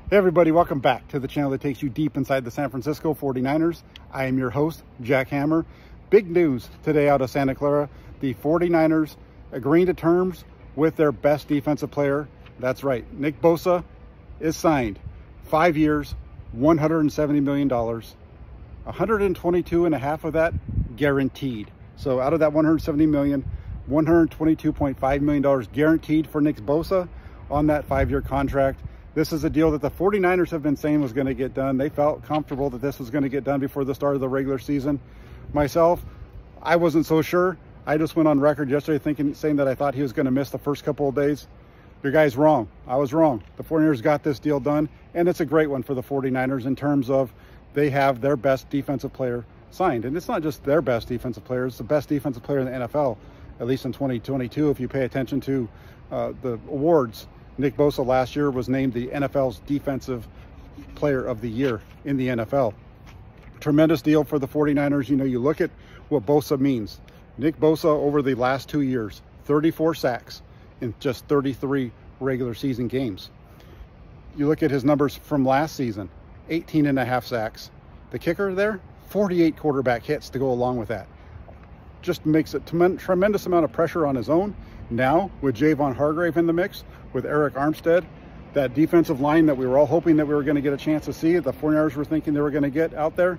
Hey everybody, welcome back to the channel that takes you deep inside the San Francisco 49ers. I am your host, Jack Hammer. Big news today out of Santa Clara. The 49ers agreeing to terms with their best defensive player. That's right, Nick Bosa is signed. 5 years, $170 million. 122 and a half of that guaranteed. So out of that 170 million, $122.5 million guaranteed for Nick Bosa on that 5-year contract. This is a deal that the 49ers have been saying was going to get done. They felt comfortable that this was going to get done before the start of the regular season. Myself, I wasn't so sure. I just went on record yesterday saying that I thought he was going to miss the first couple of days. Your guy's wrong. I was wrong. The 49ers got this deal done, and it's a great one for the 49ers in terms of they have their best defensive player signed. And it's not just their best defensive player, it's the best defensive player in the NFL, at least in 2022, if you pay attention to the awards. Nick Bosa last year was named the NFL's Defensive Player of the Year in the NFL. Tremendous deal for the 49ers. You know, you look at what Bosa means. Nick Bosa over the last 2 years, 34 sacks in just 33 regular season games. You look at his numbers from last season, 18 and a half sacks. The kicker there, 48 quarterback hits to go along with that. Just makes a tremendous amount of pressure on his own. Now, with Javon Hargrave in the mix, with Eric Armstead, that defensive line that we were all hoping that we were going to get a chance to see, the 49ers were thinking they were going to get out there,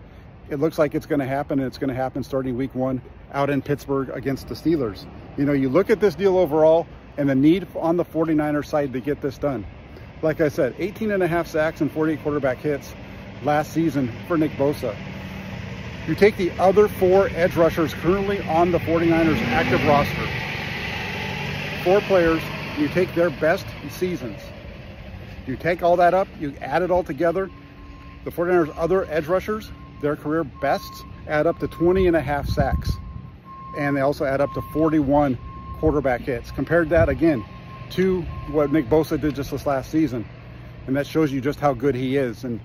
it looks like it's going to happen, and it's going to happen starting week 1 out in Pittsburgh against the Steelers. You know, you look at this deal overall and the need on the 49ers side to get this done. Like I said, 18 and a half sacks and 48 quarterback hits last season for Nick Bosa. You take the other 4 edge rushers currently on the 49ers active roster, 4 players, you take their best seasons. You take all that up, you add it all together. The 49ers' other edge rushers, their career bests add up to 20 and a half sacks. And they also add up to 41 quarterback hits. Compared that again to what Nick Bosa did just this last season. And that shows you just how good he is. And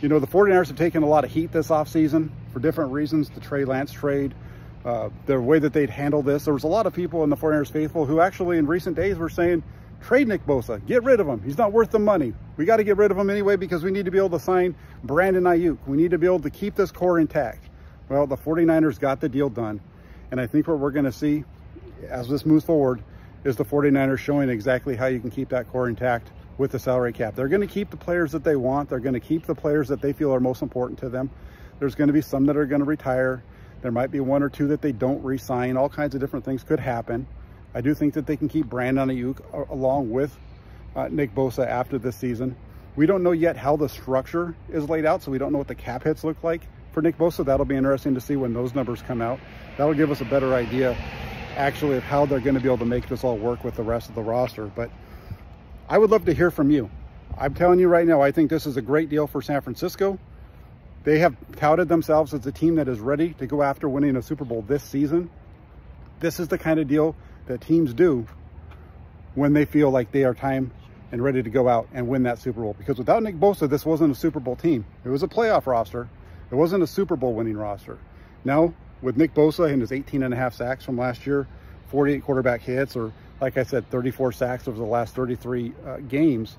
you know, the 49ers have taken a lot of heat this offseason for different reasons. The Trey Lance trade, the way that they'd handle this. There was a lot of people in the 49ers faithful who actually in recent days were saying, trade Nick Bosa, get rid of him. He's not worth the money. We got to get rid of him anyway because we need to be able to sign Brandon Aiyuk. We need to be able to keep this core intact. Well, the 49ers got the deal done. And I think what we're going to see as this moves forward is the 49ers showing exactly how you can keep that core intact with the salary cap. They're going to keep the players that they want. They're going to keep the players that they feel are most important to them. There's going to be some that are going to retire. There might be 1 or 2 that they don't re-sign. All kinds of different things could happen. I do think that they can keep Brandon Aiyuk along with Nick Bosa after this season. We don't know yet how the structure is laid out, so we don't know what the cap hits look like for Nick Bosa. That'll be interesting to see when those numbers come out. That'll give us a better idea, actually, of how they're going to be able to make this all work with the rest of the roster. But I would love to hear from you. I'm telling you right now, I think this is a great deal for San Francisco. They have touted themselves as a team that is ready to go after winning a Super Bowl this season. This is the kind of deal that teams do when they feel like they are time and ready to go out and win that Super Bowl. Because without Nick Bosa, this wasn't a Super Bowl team. It was a playoff roster. It wasn't a Super Bowl winning roster. Now, with Nick Bosa and his 18 and a half sacks from last year, 48 quarterback hits, or like I said, 34 sacks over the last 33 games,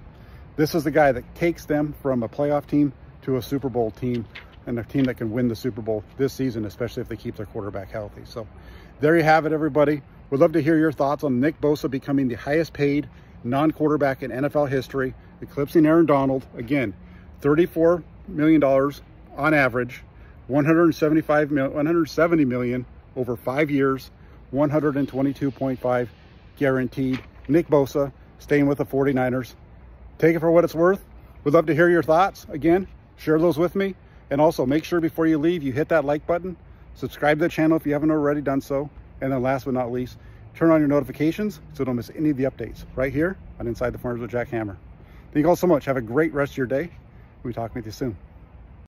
this is the guy that takes them from a playoff team to a Super Bowl team, and a team that can win the Super Bowl this season, especially if they keep their quarterback healthy. So there you have it, everybody. We'd love to hear your thoughts on Nick Bosa becoming the highest paid non-quarterback in NFL history, eclipsing Aaron Donald. Again, $34 million on average, $170 million over 5 years, 122.5 guaranteed. Nick Bosa staying with the 49ers. Take it for what it's worth. We'd love to hear your thoughts. Again, share those with me. And also make sure before you leave, you hit that like button, subscribe to the channel if you haven't already done so. And then last but not least, turn on your notifications so don't miss any of the updates right here on Inside the 49ers with Jack Hammer. Thank you all so much. Have a great rest of your day. We'll be talking with you soon.